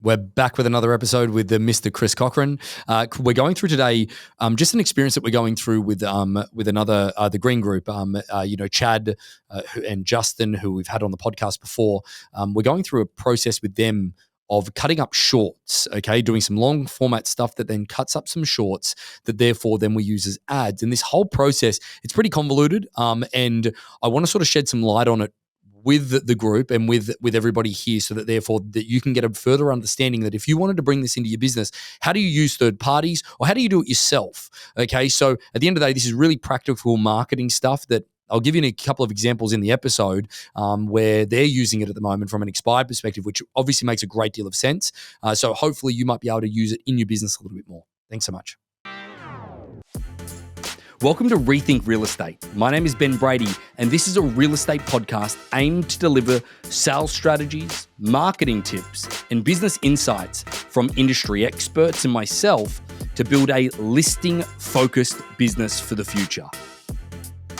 We're back with another episode with Mr. Chris Cochran. We're going through today just an experience that we're going through with another the Green Group. Chad and Justin, who we've had on the podcast before. We're going through a process with them of cutting up shorts, okay, doing some long format stuff that then cuts up some shorts that therefore then we use as ads. And this whole process, it's pretty convoluted, and I want to sort of shed some light on it with the group and with everybody here, so that therefore that you can get a further understanding that if you wanted to bring this into your business, how do you use third parties or how do you do it yourself? Okay, so at the end of the day, this is really practical marketing stuff that I'll give you a couple of examples in the episode where they're using it at the moment from an expired perspective, which obviously makes a great deal of sense. So hopefully you might be able to use it in your business a little bit more. Thanks so much. Welcome to Rethink Real Estate. My name is Ben Brady, and this is a real estate podcast aimed to deliver sales strategies, marketing tips, and business insights from industry experts and myself to build a listing-focused business for the future.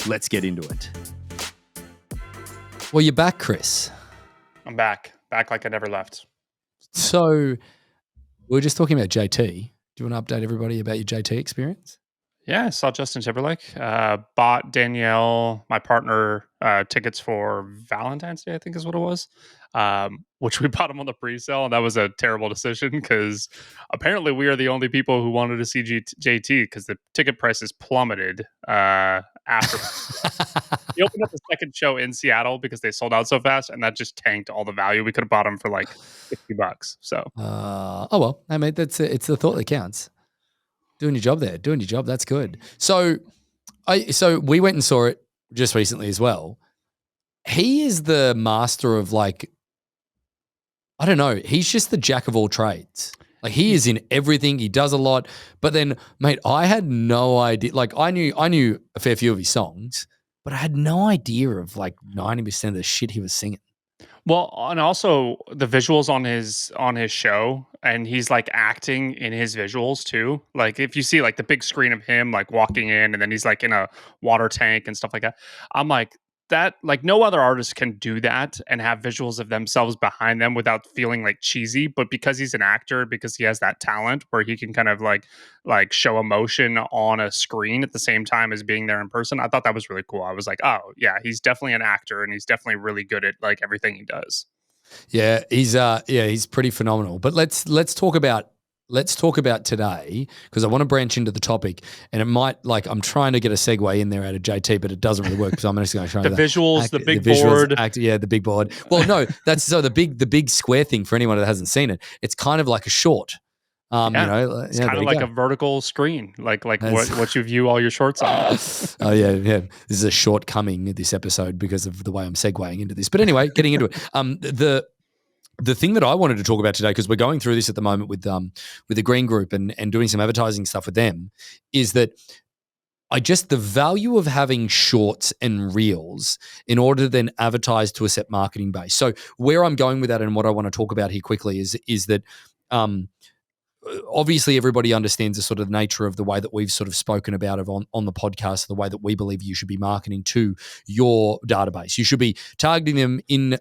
Let's get into it. Well, you're back, Chris. I'm back like I never left. So we were just talking about JT. Do you want to update everybody about your JT experience? Yeah, I saw Justin Timberlake. Bought Danielle, my partner, tickets for Valentine's Day, I think is what it was, which we bought them on the pre-sale. And that was a terrible decision because apparently we are the only people who wanted to see JT because the ticket prices plummeted after. He opened up the second show in Seattle because they sold out so fast, and that just tanked all the value. We could have bought them for like $50. So, well, I mean, it's the thought that counts. Doing your job there, doing your job. That's good. So we went and saw it just recently as well. He is the master of I don't know. He's just the jack of all trades. Like he is in everything. He does a lot. But then, mate, I had no idea. Like I knew a fair few of his songs, but I had no idea of 90% of the shit he was singing. Well, and also the visuals on his show, and he's like acting in his visuals too. Like if you see like the big screen of him like walking in, and then he's like in a water tank and stuff like that. I'm like, that like no other artist can do that and have visuals of themselves behind them without feeling like cheesy. But because he's an actor, because he has that talent where he can kind of like show emotion on a screen at the same time as being there in person, I thought that was really cool. I was like, oh yeah, he's definitely an actor, and he's definitely really good at like everything he does. Yeah, he's pretty phenomenal. But let's talk about today, because I want to branch into the topic, and it might I'm trying to get a segue in there out of JT, but it doesn't really work because I'm just going to show the visuals, the big board. The big board. Well, no, that's so the big square thing for anyone that hasn't seen it. It's kind of like a short. It's kind of like a vertical screen, like what you view all your shorts on. Oh yeah. This is a shortcoming in this episode because of the way I'm segueing into this. But anyway, getting into it. The thing that I wanted to talk about today, because we're going through this at the moment with the Green Group and doing some advertising stuff with them, is that the value of having shorts and reels in order to then advertise to a set marketing base. So where I'm going with that and what I want to talk about here quickly is that obviously everybody understands the sort of nature of the way that we've sort of spoken about it on the podcast, the way that we believe you should be marketing to your database. You should be targeting them in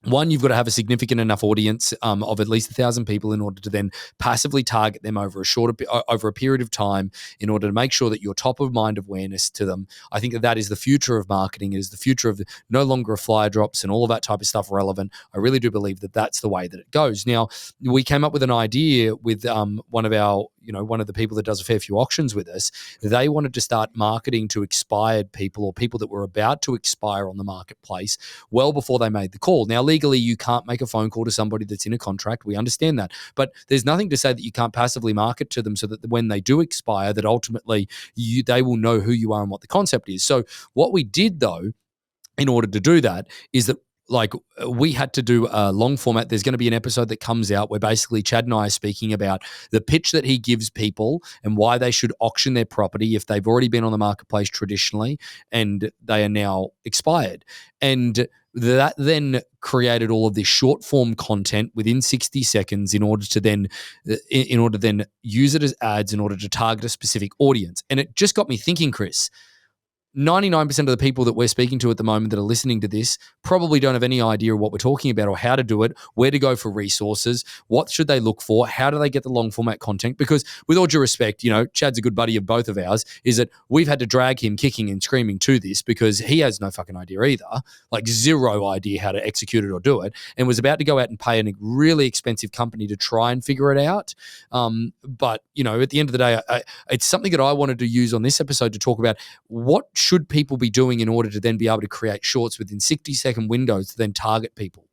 one, you've got to have a significant enough audience of at least 1,000 people in order to then passively target them over a period of time in order to make sure that you're top of mind awareness to them. I think that is the future of marketing. It is the future of no longer a flyer drops and all of that type of stuff relevant. I really do believe that that's the way that it goes. Now, we came up with an idea with one of the people that does a fair few auctions with us. They wanted to start marketing to expired people or people that were about to expire on the marketplace well before they made the call. Now, legally, you can't make a phone call to somebody that's in a contract. We understand that. But there's nothing to say that you can't passively market to them so that when they do expire, that ultimately they will know who you are and what the concept is. So what we did, though, in order to do that is that we had to do a long format. There's going to be an episode that comes out where basically Chad and I are speaking about the pitch that he gives people and why they should auction their property if they've already been on the marketplace traditionally and they are now expired. And that then created all of this short form content within 60 seconds in order to then use it as ads in order to target a specific audience. And it just got me thinking, Chris, 99% of the people that we're speaking to at the moment that are listening to this probably don't have any idea of what we're talking about or how to do it, where to go for resources, what should they look for, how do they get the long format content? Because with all due respect, Chad's a good buddy of both of ours, is that we've had to drag him kicking and screaming to this because he has no fucking idea either, like zero idea how to execute it or do it, and was about to go out and pay a really expensive company to try and figure it out. But, at the end of the day, it's something that I wanted to use on this episode to talk about what should people be doing in order to then be able to create shorts within 60-second windows to then target people.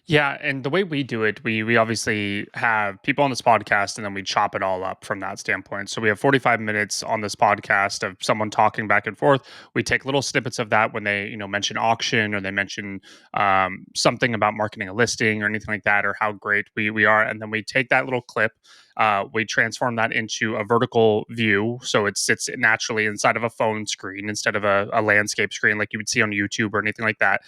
Yeah, and the way we do it, we obviously have people on this podcast and then we chop it all up from that standpoint. So we have 45 minutes on this podcast of someone talking back and forth. We take little snippets of that when they, mention auction or they mention something about marketing a listing or anything like that, or how great we are. And then we take that little clip, we transform that into a vertical view. So it sits naturally inside of a phone screen instead of a landscape screen like you would see on YouTube or anything like that.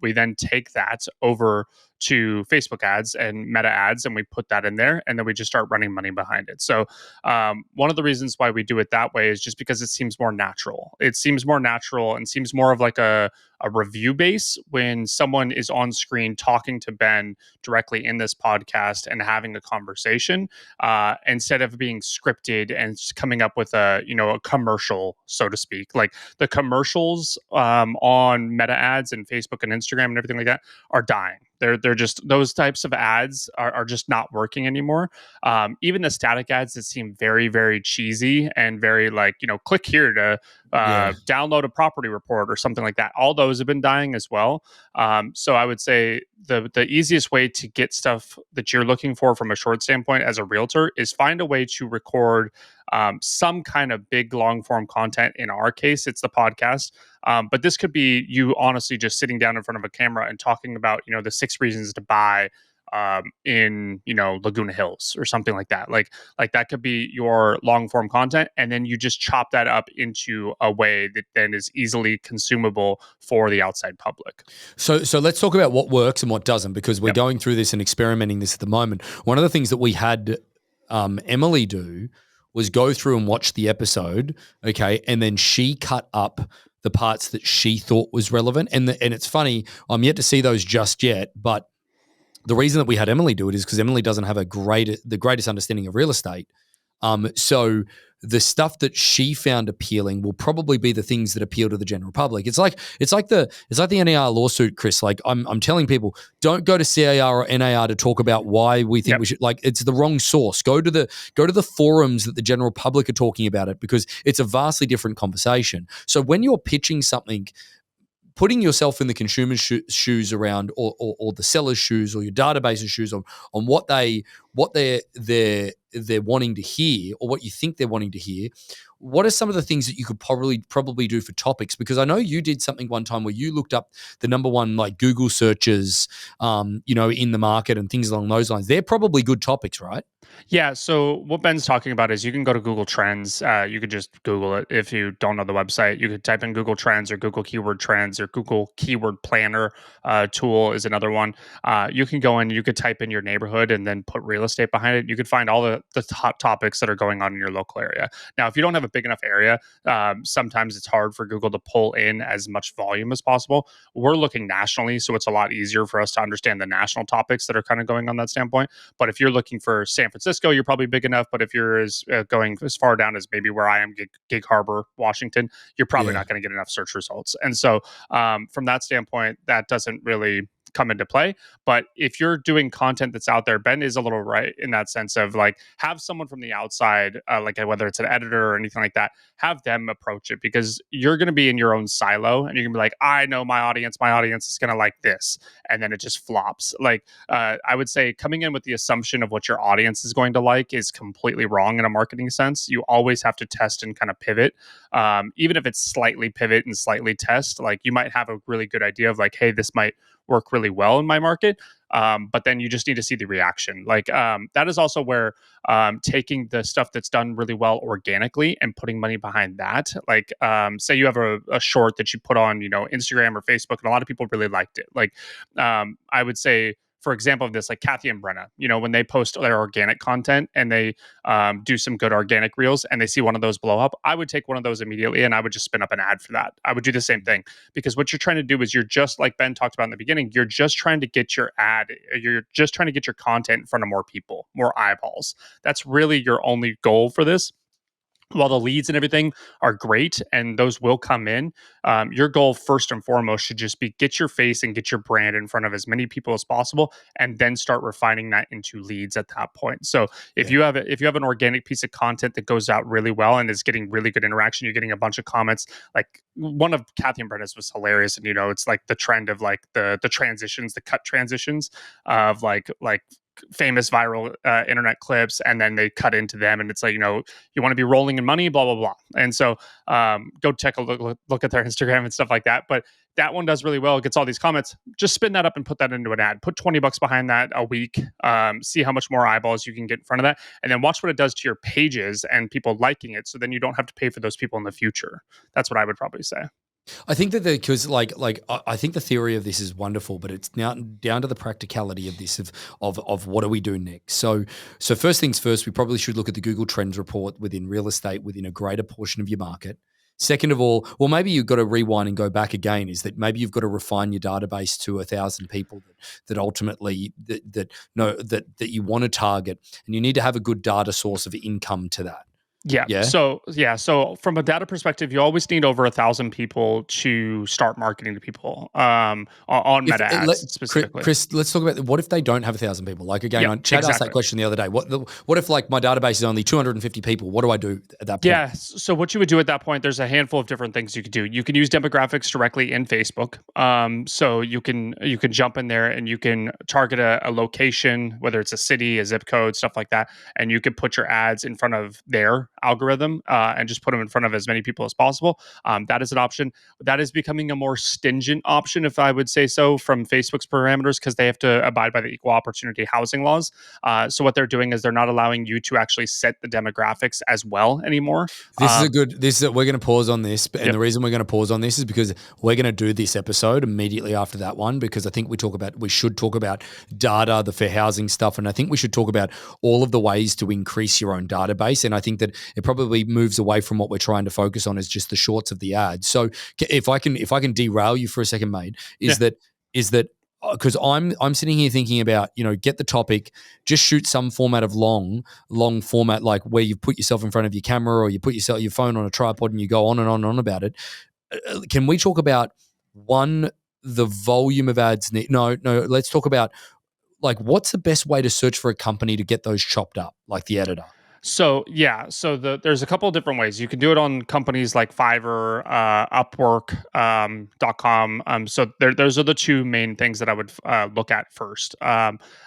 We then take that over to Facebook ads and Meta ads, and we put that in there, and then we just start running money behind it. So one of the reasons why we do it that way is just because it seems more natural. It seems more natural and seems more of like a review base when someone is on screen talking to Ben directly in this podcast and having a conversation, instead of being scripted and just coming up with a commercial, so to speak. Like the commercials on Meta ads and Facebook and Instagram and everything like that are dying. They're just, those types of ads are just not working anymore. Even the static ads that seem very, very cheesy and very like, click here to download a property report or something like that. All those have been dying as well. So I would say the easiest way to get stuff that you're looking for from a short standpoint as a realtor is find a way to record some kind of big long form content. In our case, it's the podcast. But this could be you honestly just sitting down in front of a camera and talking about, the 6 reasons to buy in Laguna Hills or something like that. Like that could be your long form content, and then you just chop that up into a way that then is easily consumable for the outside public. So let's talk about what works and what doesn't, because we're going through this and experimenting this at the moment. One of the things that we had Emily do was go through and watch the episode, okay, and then she cut up the parts that she thought was relevant. And it's funny, I'm yet to see those just yet, but the reason that we had Emily do it is because Emily doesn't have the greatest understanding of real estate. So the stuff that she found appealing will probably be the things that appeal to the general public. It's like the NAR lawsuit, Chris. Like I'm telling people, don't go to CAR or NAR to talk about why we think we should. Like it's the wrong source. Go to the forums that the general public are talking about it, because it's a vastly different conversation. So when you're pitching something, putting yourself in the consumer's shoes around, or the seller's shoes, or your database's shoes on what they're wanting to hear, or what you think they're wanting to hear. What are some of the things that you could probably do for topics? Because I know you did something one time where you looked up the number one like Google searches, in the market and things along those lines. They're probably good topics, right? Yeah. So what Ben's talking about is you can go to Google Trends. You could just Google it if you don't know the website. You could type in Google Trends or Google Keyword Trends, or Google Keyword Planner tool is another one. You can go in, you could type in your neighborhood and then put real estate behind it. You could find all the hot topics that are going on in your local area. Now, if you don't have a big enough area, sometimes it's hard for Google to pull in as much volume as possible. We're looking nationally, so it's a lot easier for us to understand the national topics that are kind of going on that standpoint. But if you're looking for San Francisco, you're probably big enough. But if you're going as far down as maybe where I am, Gig Harbor, Washington, you're probably not going to get enough search results. And so from that standpoint, that doesn't really come into play. But if you're doing content that's out there, Ben is a little right in that sense of like, have someone from the outside, like whether it's an editor or anything like that, have them approach it, because you're going to be in your own silo and you're going to be like, I know my audience is going to like this. And then it just flops. Like I would say coming in with the assumption of what your audience is going to like is completely wrong in a marketing sense. You always have to test and kind of pivot. Even if it's slightly pivot and slightly test, like you might have a really good idea of like, hey, this might work really well in my market. But then you just need to see the reaction. Like that is also where taking the stuff that's done really well organically and putting money behind that. Like say you have a short that you put on, Instagram or Facebook, and a lot of people really liked it. Like I would say for example of this, like Kathy and Brenna, when they post their organic content and they do some good organic reels and they see one of those blow up, I would take one of those immediately and I would just spin up an ad for that. I would do the same thing, because what you're trying to do is, you're just like Ben talked about in the beginning, you're just trying to get you're just trying to get your content in front of more people, more eyeballs. That's really your only goal for this. While the leads and everything are great and those will come in, your goal first and foremost should just be get your face and get your brand in front of as many people as possible, and then start refining that into leads at that point. So if you have an organic piece of content that goes out really well and is getting really good interaction, you're getting a bunch of comments. Like one of Kathy and Brenna's was hilarious, and it's like the trend of like the transitions, the cut transitions of like famous viral internet clips, and then they cut into them, and it's like, you want to be rolling in money, blah blah blah. And so go take a look at their Instagram and stuff like that. But that one does really well. It gets all these comments. Just spin that up and put that into an ad. Put $20 behind that a week. See how much more eyeballs you can get in front of that, and then watch what it does to your pages and people liking it. So then you don't have to pay for those people in the future. That's what I would probably say. I think that because I think the theory of this is wonderful, but it's now down to the practicality of this of what do we do next. So first things first, we probably should look at the Google Trends report within real estate within a greater portion of your market. Second of all, well, maybe you've got to rewind and go back again. Is that maybe you've got to refine your database to 1,000 people that ultimately that you want to target, and you need to have a good data source of income to that. Yeah. So from a data perspective, you always need over 1,000 people to start marketing to people on Meta ads specifically. Chris, let's talk about what if they don't have 1,000 people? Like again, Chad asked that question the other day. What if like my database is only 250 people? What do I do at that point? Yeah. So what you would do at that point, there's a handful of different things you could do. You can use demographics directly in Facebook. So you can jump in there and you can target a location, whether it's a city, a zip code, stuff like that, and you can put your ads in front of their algorithm and just put them in front of as many people as possible. That is an option. That is becoming a more stingent option, if I would say so, from Facebook's parameters, because they have to abide by the equal opportunity housing laws. So what they're doing is they're not allowing you to actually set the demographics as well anymore. We're going to pause on this. And the reason we're going to pause on this is because we're going to do this episode immediately after that one, because I think we should talk about data, the fair housing stuff. And I think we should talk about all of the ways to increase your own database. And I think that it probably moves away from what we're trying to focus on, is just the shorts of the ad. So if I can derail you for a second, mate, is that because I'm sitting here thinking about, get the topic, just shoot some format of long format, like where you put yourself in front of your camera or you put your phone on a tripod and you go on and on and on about it. Can we talk about the volume of ads? No, let's talk about like what's the best way to search for a company to get those chopped up, like the editor? So there's a couple of different ways. You can do it on companies like Fiverr, Upwork, .com. So those are the two main things that I would look at first.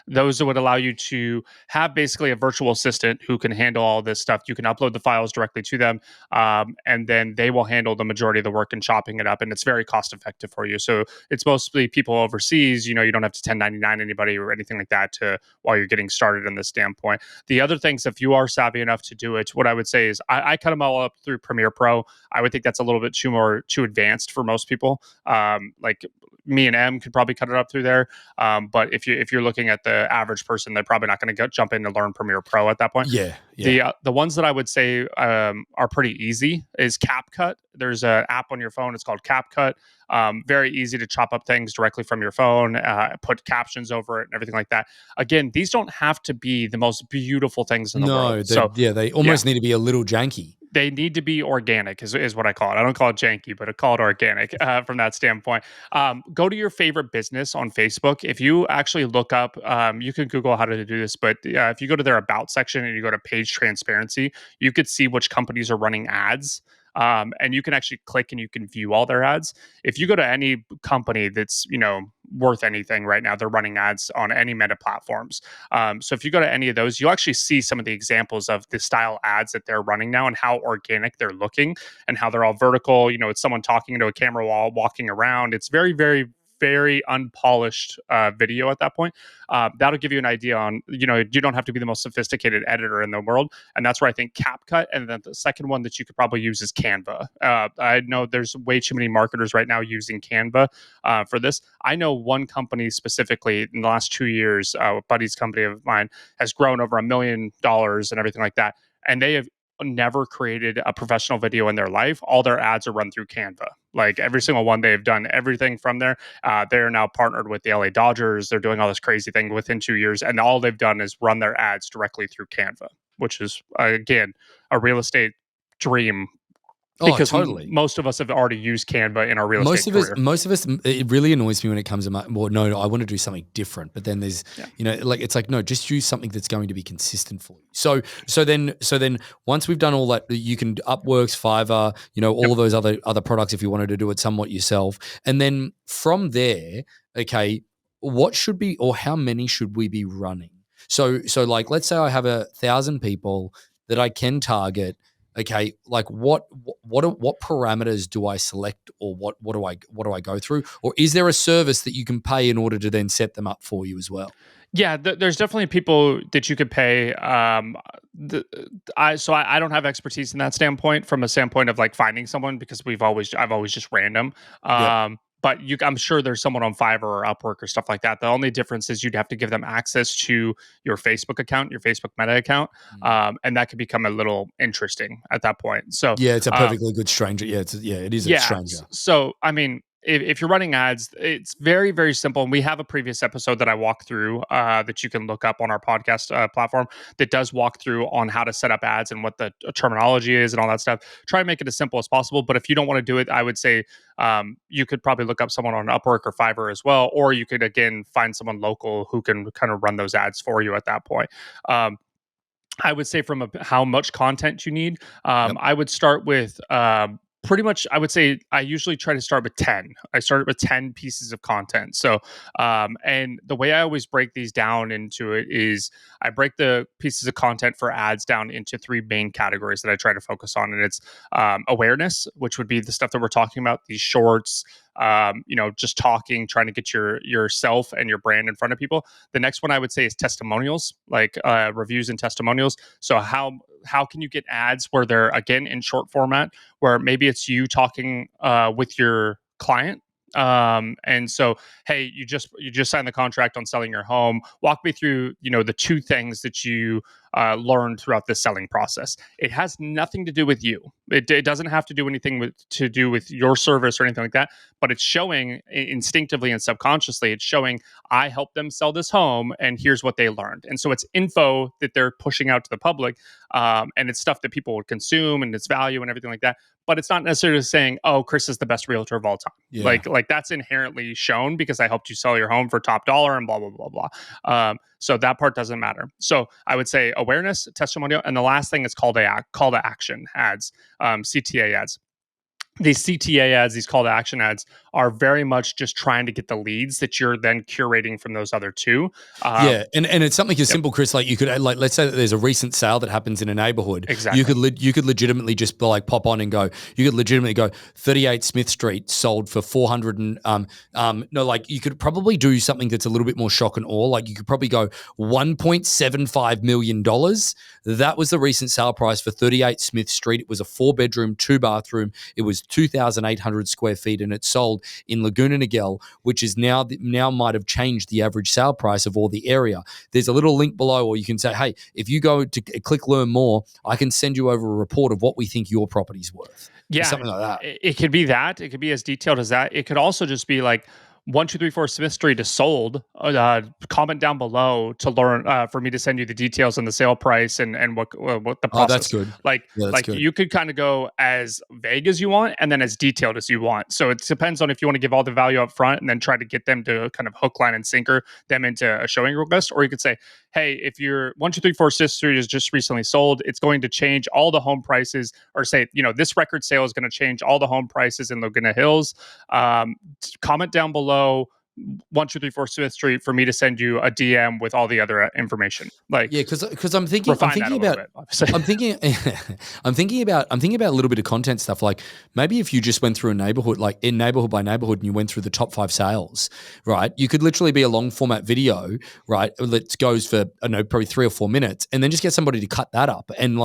Those would allow you to have basically a virtual assistant who can handle all this stuff. You can upload the files directly to them, and then they will handle the majority of the work and chopping it up. And it's very cost effective for you. So it's mostly people overseas. You don't have to 1099 anybody or anything like that while you're getting started in this standpoint. The other things, if you are savvy enough to do it, what I would say is I cut them all up through Premiere Pro. I would think that's a little bit too advanced for most people. Like me and M could probably cut it up through there. But if you're looking at the average person, they're probably not going to jump in and learn Premiere Pro at that point. Yeah. The ones that I would say are pretty easy is CapCut. There's an app on your phone. It's called CapCut. Very easy to chop up things directly from your phone, put captions over it and everything like that. Again, these don't have to be the most beautiful things in the world. They almost need to be a little janky. They need to be organic is what I call it. I don't call it janky, but I call it organic from that standpoint. Go to your favorite business on Facebook. If you actually look up, you can Google how to do this, but if you go to their about section and you go to page transparency, you could see which companies are running ads. And you can actually click and you can view all their ads. If you go to any company that's, worth anything right now, they're running ads on any Meta platforms. So if you go to any of those, you'll actually see some of the examples of the style ads that they're running now and how organic they're looking and how they're all vertical. It's someone talking to a camera while walking around. It's very, very very unpolished video at that point. That'll give you an idea on, you don't have to be the most sophisticated editor in the world. And that's where I think CapCut. And then the second one that you could probably use is Canva. I know there's way too many marketers right now using Canva for this. I know one company specifically in the last 2 years, a buddy's company of mine, has grown over $1 million and everything like that. And they have never created a professional video in their life. All their ads are run through Canva. Like every single one, they've done everything from there. They're now partnered with the LA Dodgers. They're doing all this crazy thing within 2 years. And all they've done is run their ads directly through Canva, which is, again, a real estate dream. Because totally. Most of us have already used Canva in our real estate career. Most of us, it really annoys me when it comes to no, I want to do something different. But then there's, it's like, no, just use something that's going to be consistent for you. So then once we've done all that, you can Upworks, Fiverr, all of those other products if you wanted to do it somewhat yourself. And then from there, okay, what should be, or how many should we be running? So like, let's say I have 1,000 people that I can target. Okay, like what parameters do I select, or what do I go through, or is there a service that you can pay in order to then set them up for you as well? Yeah, there's definitely people that you could pay. I don't have expertise in that standpoint, from a standpoint of like finding someone, because I've always just random. But I'm sure there's someone on Fiverr or Upwork or stuff like that. The only difference is you'd have to give them access to your Facebook account, your Facebook Meta account, and that could become a little interesting at that point. So yeah, it's a perfectly good stranger. Yeah, it is a stranger. So I mean, if you're running ads, it's very, very simple. And we have a previous episode that I walk through that you can look up on our podcast platform that does walk through on how to set up ads and what the terminology is and all that stuff. Try and make it as simple as possible. But if you don't want to do it, I would say you could probably look up someone on Upwork or Fiverr as well. Or you could, again, find someone local who can kind of run those ads for you at that point. I would say from how much content you need, I would start with pretty much, I would say I usually try to start with 10. I started with 10 pieces of content. So, and the way I always break these down into it is I break the pieces of content for ads down into 3 main categories that I try to focus on. And it's awareness, which would be the stuff that we're talking about, these shorts, just talking, trying to get yourself and your brand in front of people. The next one I would say is testimonials, like reviews and testimonials. So how can you get ads where they're, again, in short format, where maybe it's you talking with your client. And so, hey, you just signed the contract on selling your home. Walk me through, the 2 things that you learned throughout the selling process. It has nothing to do with you. It doesn't have to do anything to do with your service or anything like that. But it's showing instinctively and subconsciously. It's showing I helped them sell this home, and here's what they learned. And so it's info that they're pushing out to the public, and it's stuff that people would consume, and its value and everything like that. But it's not necessarily saying, "Oh, Chris is the best realtor of all time." Yeah. Like that's inherently shown because I helped you sell your home for top dollar and blah blah blah blah. So that part doesn't matter. So I would say awareness, testimonial, and the last thing is call to action ads, CTA ads. These CTA ads, these call to action ads, are very much just trying to get the leads that you're then curating from those other 2. And it's something as simple, Chris. Like you could, like, let's say that there's a recent sale that happens in a neighborhood. Exactly. You could legitimately just like pop on and go. You could legitimately go 38 Smith Street sold for 400 and no, like you could probably do something that's a little bit more shock and awe. Like you could probably go $1.75 million. That was the recent sale price for 38 Smith Street. It was a 4-bedroom, 2-bathroom. It was 2,800 square feet, and it sold in Laguna Niguel, which is now might have changed the average sale price of all the area. There's a little link below, or you can say, hey, if you go to click learn more, I can send you over a report of what we think your property's worth. Yeah, something like that. It could be that. It could be as detailed as that. It could also just be like 1234 Smith Street is sold. Comment down below to learn for me to send you the details and the sale price and what the process. Oh, that's good. Like good. You could kind of go as vague as you want and then as detailed as you want. So it depends on if you want to give all the value up front and then try to get them to kind of hook, line, and sinker them into a showing request, or you could say, hey, if your 1234 Smith Street is just recently sold, it's going to change all the home prices, or say, this record sale is going to change all the home prices in Laguna Hills. Comment down below 123 4 Smith Street for me to send you a DM with all the other information. Like, yeah, because I'm thinking refine that a little bit, obviously. I'm thinking I'm thinking about a little bit of content stuff. Like maybe if you just went through a neighborhood, like in neighborhood by neighborhood, and you went through the top 5 sales, right? You could literally be a long format video, right? That goes for, I don't know, probably 3 or 4 minutes, and then just get somebody to cut that up, and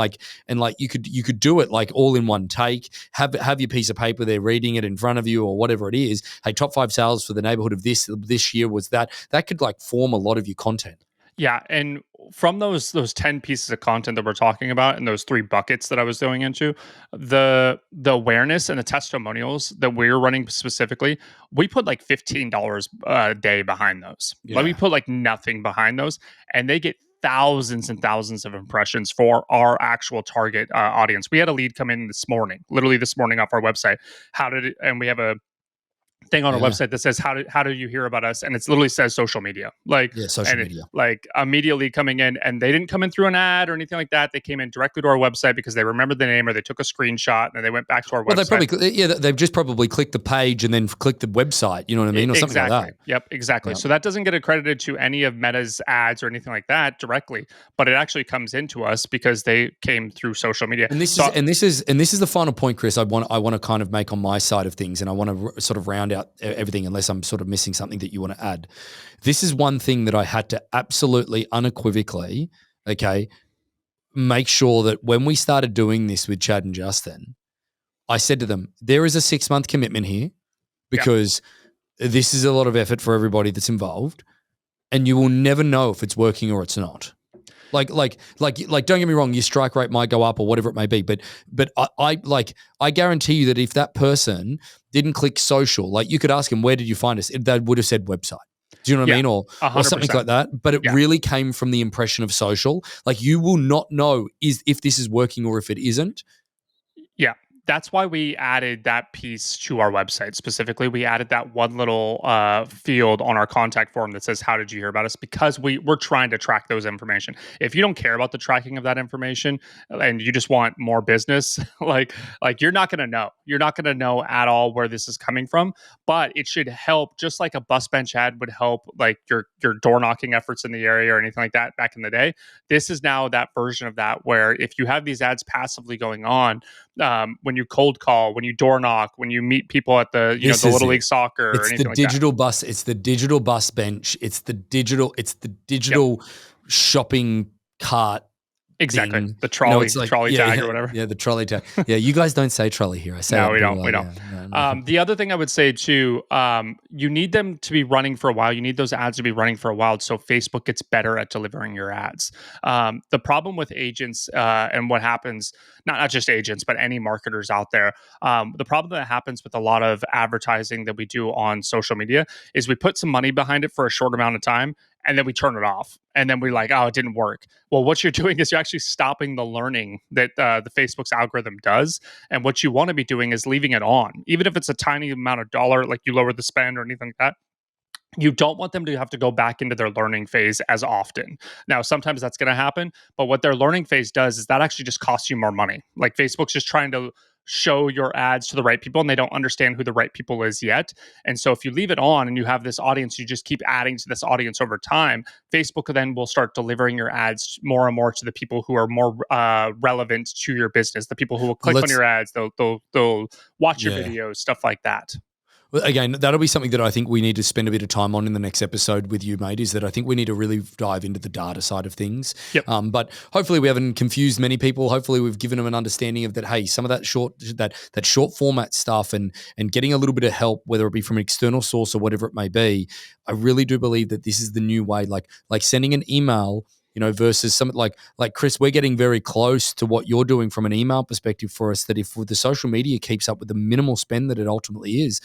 you could do it like all in one take. Have your piece of paper there, reading it in front of you or whatever it is. Hey, top 5 sales for the neighborhood of this year was that. That could like form a lot of your content. Yeah, and from those 10 pieces of content that we're talking about and those 3 buckets that I was going into, the awareness and the testimonials that we're running specifically, we put like $15 a day behind those. Yeah. Like we put like nothing behind those, and they get thousands and thousands of impressions for our actual target audience. We had a lead come in this morning, literally this morning off our website. And we have a thing on our website that says how do you hear about us, and it literally says social media, like social media, like immediately coming in, and they didn't come in through an ad or anything like that. They came in directly to our website because they remembered the name, or they took a screenshot and they went back to our website. They've just probably clicked the page and then clicked the website, you know what I mean, or something like that. Yep, exactly. So that doesn't get accredited to any of Meta's ads or anything like that directly, but it actually comes into us because they came through social media. And this is the final point, Chris. I want to kind of make on my side of things, and I want to sort of round out everything, unless I'm sort of missing something that you want to add. This is one thing that I had to absolutely unequivocally, make sure that when we started doing this with Chad and Justin, I said to them, there is a 6-month commitment here, because this is a lot of effort for everybody that's involved, and you will never know if it's working or it's not. Like, don't get me wrong, your strike rate might go up or whatever it may be, but I guarantee you that if that person didn't click social, like you could ask them, where did you find us? They would have said website. Do you know what I mean? Or something like that. But it really came from the impression of social. Like, you will not know if this is working or if it isn't. Yeah. That's why we added that piece to our website. Specifically, we added that one little field on our contact form that says, how did you hear about us? Because we're trying to track those information. If you don't care about the tracking of that information and you just want more business, like you're not going to know. You're not going to know at all where this is coming from, but it should help, just like a bus bench ad would help, like your door knocking efforts in the area or anything like that back in the day. This is now that version of that, where if you have these ads passively going on, when you cold call, when you door knock, when you meet people at the the Little League soccer, or anything like that. It's the digital bus bench. It's the digital shopping cart. Exactly. Thing. The trolley, trolley tag or whatever. Yeah, the trolley tag. Yeah, you guys don't say trolley here. I say no, we don't. No. The other thing I would say too, you need them to be running for a while. You need those ads to be running for a while, so Facebook gets better at delivering your ads. The problem with agents and what happens, not just agents, but any marketers out there, the problem that happens with a lot of advertising that we do on social media is we put some money behind it for a short amount of time, and then we turn it off. And then we're like, oh, it didn't work. Well, what you're doing is you're actually stopping the learning that the Facebook's algorithm does. And what you want to be doing is leaving it on. Even if it's a tiny amount of dollar, like you lower the spend or anything like that, you don't want them to have to go back into their learning phase as often. Now, sometimes that's going to happen, but what their learning phase does is that actually just costs you more money. Like, Facebook's just trying to show your ads to the right people, and they don't understand who the right people is yet. And so if you leave it on and you have this audience, you just keep adding to this audience over time, Facebook then will start delivering your ads more and more to the people who are more relevant to your business, the people who will click on your ads, they'll watch your videos, stuff like that. Well, again, that'll be something that I think we need to spend a bit of time on in the next episode with you, mate, is that I think we need to really dive into the data side of things. Yep. But hopefully we haven't confused many people. Hopefully we've given them an understanding of that, hey, some of that short format stuff and getting a little bit of help, whether it be from an external source or whatever it may be. I really do believe that this is the new way, like sending an email, versus something like Chris, we're getting very close to what you're doing from an email perspective for us, that if the social media keeps up with the minimal spend that it ultimately is,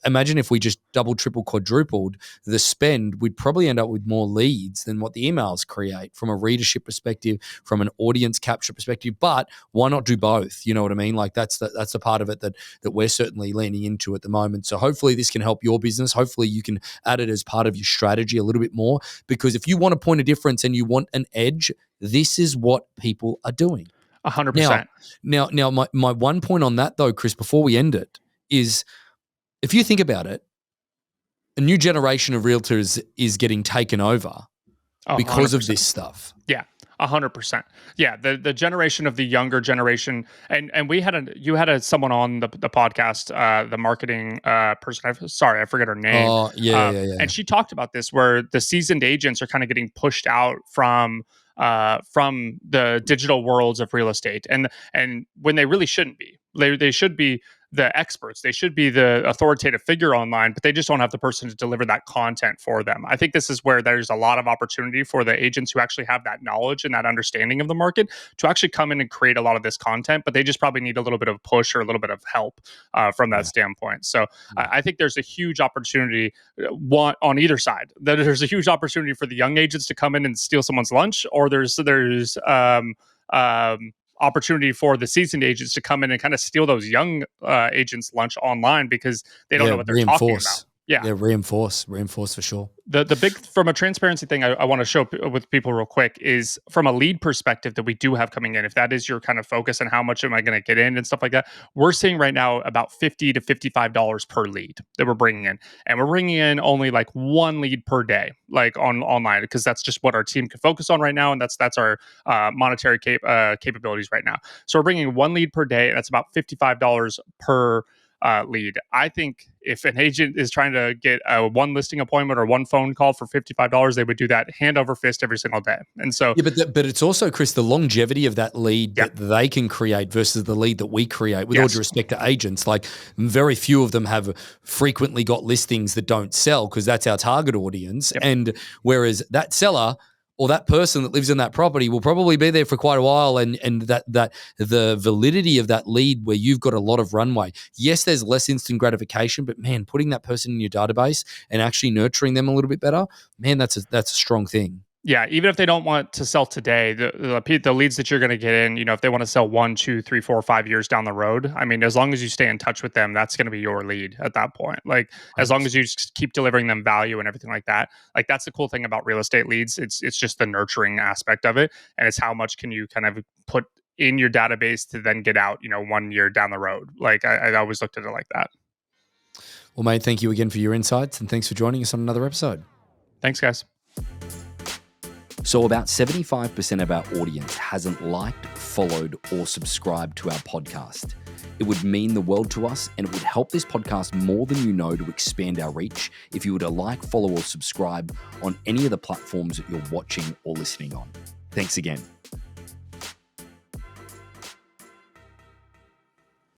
imagine if we just double, triple, quadrupled the spend, we'd probably end up with more leads than what the emails create from a readership perspective, from an audience capture perspective. But why not do both? You know what I mean? Like, that's the part of it that we're certainly leaning into at the moment. So hopefully this can help your business. Hopefully you can add it as part of your strategy a little bit more, because if you want a point of difference and you want an edge, this is what people are doing. 100%. Now, my one point on that though, Chris, before we end it, is, if you think about it, a new generation of realtors is getting taken over because of 100%. this stuff. Yeah, 100%. Yeah, the generation of the younger generation, and you had someone on the podcast, the marketing person. Sorry, I forget her name. Oh, yeah. And she talked about this, where the seasoned agents are kind of getting pushed out from the digital worlds of real estate, and when they really shouldn't be. They should be the experts. They should be the authoritative figure online, but they just don't have the person to deliver that content for them. I think this is where there's a lot of opportunity for the agents who actually have that knowledge and that understanding of the market to actually come in and create a lot of this content, but they just probably need a little bit of push or a little bit of help from that standpoint. So I think there's a huge opportunity on either side. There's a huge opportunity for the young agents to come in and steal someone's lunch, or there's opportunity for the seasoned agents to come in and kind of steal those young agents' lunch online because they don't know what they're talking about. Yeah, reinforce for sure. The big, from a transparency thing, I want to show with people real quick is from a lead perspective that we do have coming in. If that is your kind of focus and how much am I going to get in and stuff like that, we're seeing right now about $50 to $55 per lead that we're bringing in, and we're bringing in only like one lead per day, like online, because that's just what our team can focus on right now, and that's our monetary capabilities right now. So we're bringing one lead per day, and that's about $55 per lead. I think if an agent is trying to get a one listing appointment or one phone call for $55, they would do that hand over fist every single day. And so, but it's also, Chris, the longevity of that lead that they can create versus the lead that we create. With all due respect to agents, like very few of them have frequently got listings that don't sell because that's our target audience. And whereas that seller or that person that lives in that property will probably be there for quite a while, and that the validity of that lead where you've got a lot of runway. Yes, there's less instant gratification, but man, putting that person in your database and actually nurturing them a little bit better, man, that's a strong thing. Yeah, even if they don't want to sell today, the leads that you're going to get in, if they want to sell 1, 2, 3, 4, 5 years down the road, I mean, as long as you stay in touch with them, that's going to be your lead at that point. Like, as long as you just keep delivering them value and everything like that, like that's the cool thing about real estate leads. It's just the nurturing aspect of it, and it's how much can you kind of put in your database to then get out, 1 year down the road. Like I always looked at it like that. Well, mate, thank you again for your insights, and thanks for joining us on another episode. Thanks, guys. So about 75% of our audience hasn't liked, followed, or subscribed to our podcast. It would mean the world to us, and it would help this podcast more than you know to expand our reach if you were to like, follow, or subscribe on any of the platforms that you're watching or listening on. Thanks again.